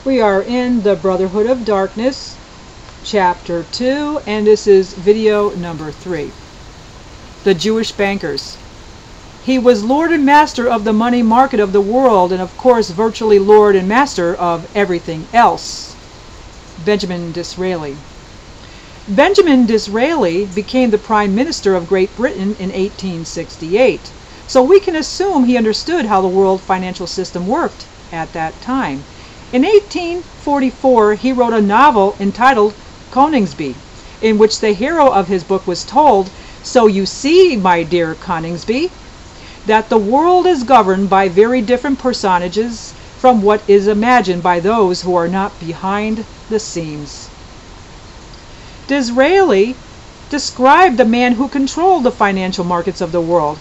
We are in the Brotherhood of Darkness, Chapter 2, and this is video number 3. The Jewish Bankers. He was Lord and Master of the money market of the world, and of course virtually Lord and Master of everything else. Benjamin Disraeli. Benjamin Disraeli became the Prime Minister of Great Britain in 1868, so we can assume he understood how the world financial system worked at that time. In 1844, he wrote a novel entitled Coningsby, in which the hero of his book was told, "So you see, my dear Coningsby, that the world is governed by very different personages from what is imagined by those who are not behind the scenes." Disraeli described the man who controlled the financial markets of the world.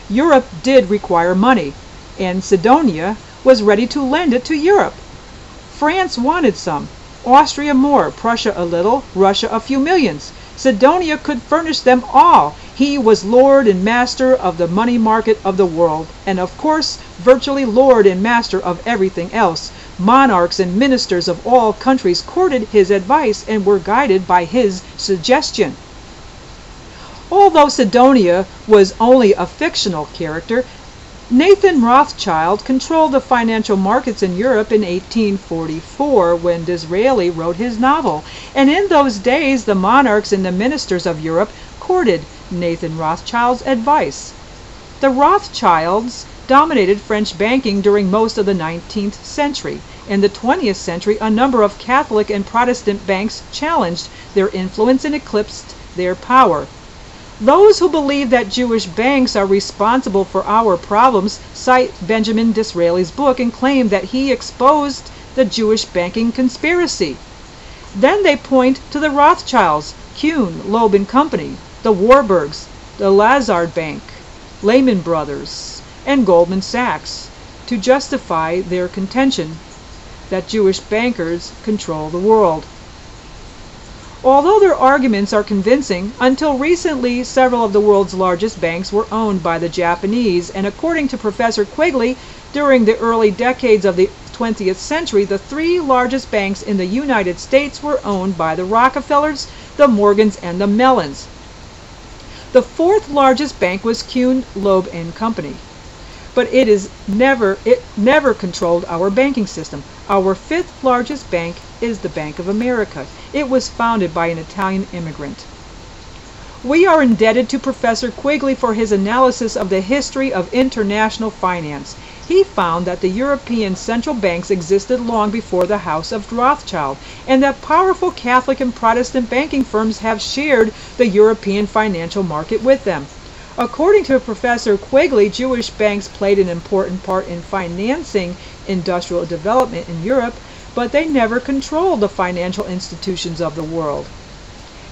Europe did require money, and Sidonia was ready to lend it to Europe. France wanted some, Austria more, Prussia a little, Russia a few millions. Sidonia could furnish them all. He was Lord and Master of the money market of the world, and of course virtually Lord and Master of everything else. Monarchs and ministers of all countries courted his advice and were guided by his suggestion. Although Sidonia was only a fictional character, Nathan Rothschild controlled the financial markets in Europe in 1844 when Disraeli wrote his novel, and in those days the monarchs and the ministers of Europe courted Nathan Rothschild's advice. The Rothschilds dominated French banking during most of the 19th century. In the 20th century, a number of Catholic and Protestant banks challenged their influence and eclipsed their power. Those who believe that Jewish banks are responsible for our problems cite Benjamin Disraeli's book and claim that he exposed the Jewish banking conspiracy. Then they point to the Rothschilds, Kuhn, Loeb and Company, the Warburgs, the Lazard Bank, Lehman Brothers, and Goldman Sachs to justify their contention that Jewish bankers control the world. Although their arguments are convincing, until recently several of the world's largest banks were owned by the Japanese, and according to Professor Quigley, during the early decades of the 20th century, the three largest banks in the United States were owned by the Rockefellers, the Morgans, and the Mellons. The fourth largest bank was Kuhn, Loeb and Company. But it never controlled our banking system. Our fifth largest bank is the Bank of America. It was founded by an Italian immigrant. We are indebted to Professor Quigley for his analysis of the history of international finance. He found that the European central banks existed long before the House of Rothschild, and that powerful Catholic and Protestant banking firms have shared the European financial market with them. According to Professor Quigley, Jewish banks played an important part in financing industrial development in Europe, but they never controlled the financial institutions of the world.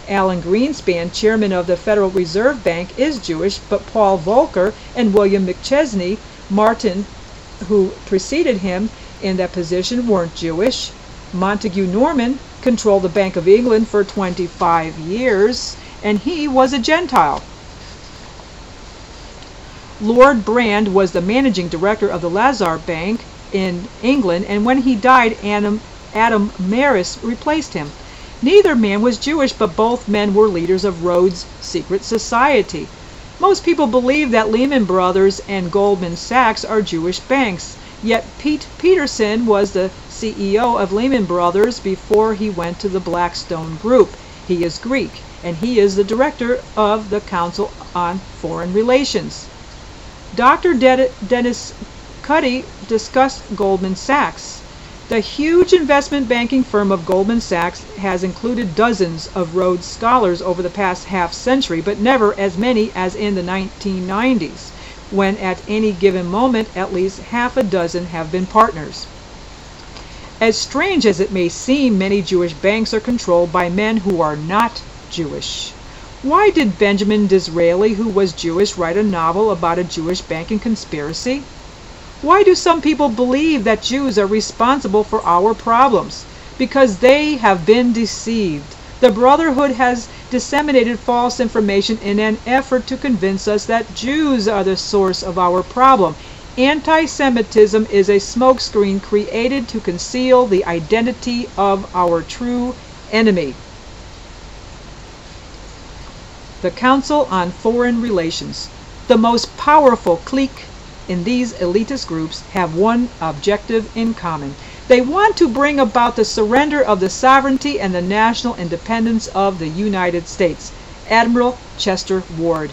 Alan Greenspan, chairman of the Federal Reserve Bank, is Jewish, but Paul Volcker and William McChesney Martin, who preceded him in that position, weren't Jewish. Montague Norman controlled the Bank of England for 25 years, and he was a Gentile. Lord Brand was the managing director of the Lazard Bank in England, and when he died, Adam Maris replaced him. Neither man was Jewish, but both men were leaders of Rhodes' secret society. Most people believe that Lehman Brothers and Goldman Sachs are Jewish banks, yet Pete Peterson was the CEO of Lehman Brothers before he went to the Blackstone Group. He is Greek, and he is the director of the Council on Foreign Relations. Dr. Dennis Cuddy discussed Goldman Sachs. The huge investment banking firm of Goldman Sachs has included dozens of Rhodes Scholars over the past half-century, but never as many as in the 1990s, when at any given moment at least half a dozen have been partners. As strange as it may seem, many Jewish banks are controlled by men who are not Jewish. Why did Benjamin Disraeli, who was Jewish, write a novel about a Jewish banking conspiracy? Why do some people believe that Jews are responsible for our problems? Because they have been deceived. The Brotherhood has disseminated false information in an effort to convince us that Jews are the source of our problem. Anti-Semitism is a smokescreen created to conceal the identity of our true enemy. The Council on Foreign Relations. The most powerful clique in these elitist groups have one objective in common. They want to bring about the surrender of the sovereignty and the national independence of the United States. Admiral Chester Ward.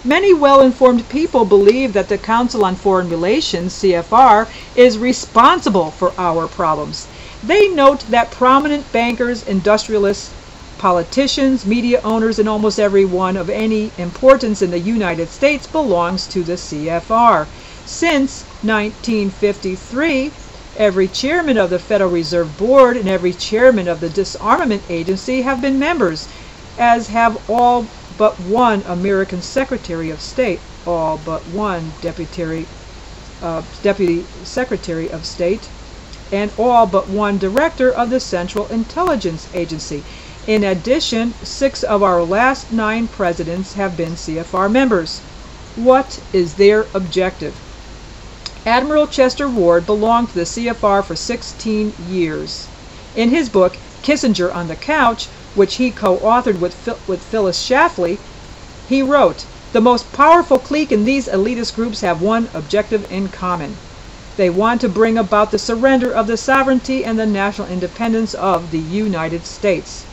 Many well-informed people believe that the Council on Foreign Relations, CFR, is responsible for our problems. They note that prominent bankers, industrialists, politicians, media owners, and almost everyone of any importance in the United States belongs to the CFR. Since 1953, every chairman of the Federal Reserve Board and every chairman of the Disarmament Agency have been members, as have all but one American Secretary of State, all but one Deputy Secretary of State, and all but one Director of the Central Intelligence Agency. In addition, 6 of our last 9 presidents have been CFR members. What is their objective? Admiral Chester Ward belonged to the CFR for 16 years. In his book, Kissinger on the Couch, which he co-authored with Phyllis Schlafly, he wrote, "The most powerful clique in these elitist groups have one objective in common. They want to bring about the surrender of the sovereignty and the national independence of the United States."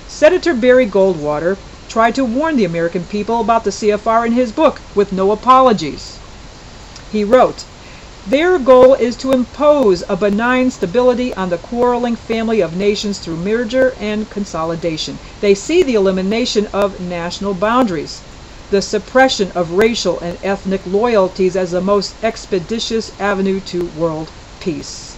Senator Barry Goldwater tried to warn the American people about the CFR in his book with no apologies. He wrote, "Their goal is to impose a benign stability on the quarreling family of nations through merger and consolidation. They see the elimination of national boundaries, the suppression of racial and ethnic loyalties as the most expeditious avenue to world peace."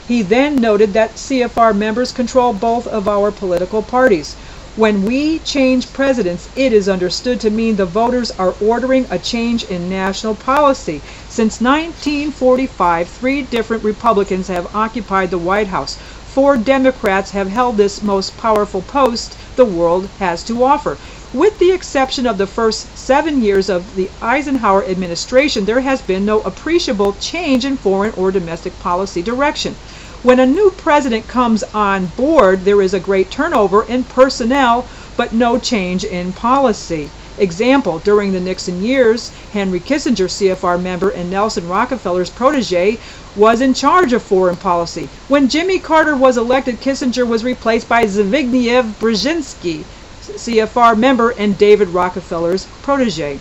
He then noted that CFR members control both of our political parties. When we change presidents, it is understood to mean the voters are ordering a change in national policy. Since 1945, 3 different Republicans have occupied the White House. 4 Democrats have held this most powerful post the world has to offer. With the exception of the first 7 years of the Eisenhower administration, there has been no appreciable change in foreign or domestic policy direction. When a new president comes on board, there is a great turnover in personnel, but no change in policy. Example, during the Nixon years, Henry Kissinger, CFR member and Nelson Rockefeller's protege, was in charge of foreign policy. When Jimmy Carter was elected, Kissinger was replaced by Zbigniew Brzezinski, CFR member and David Rockefeller's protege.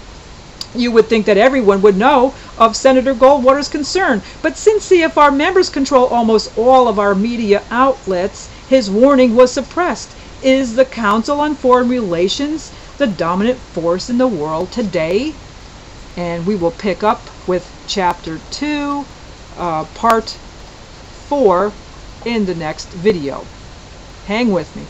You would think that everyone would know of Senator Goldwater's concern, but since CFR members control almost all of our media outlets, his warning was suppressed. Is the Council on Foreign Relations the dominant force in the world today? And we will pick up with Chapter 2, Part 4 in the next video. Hang with me.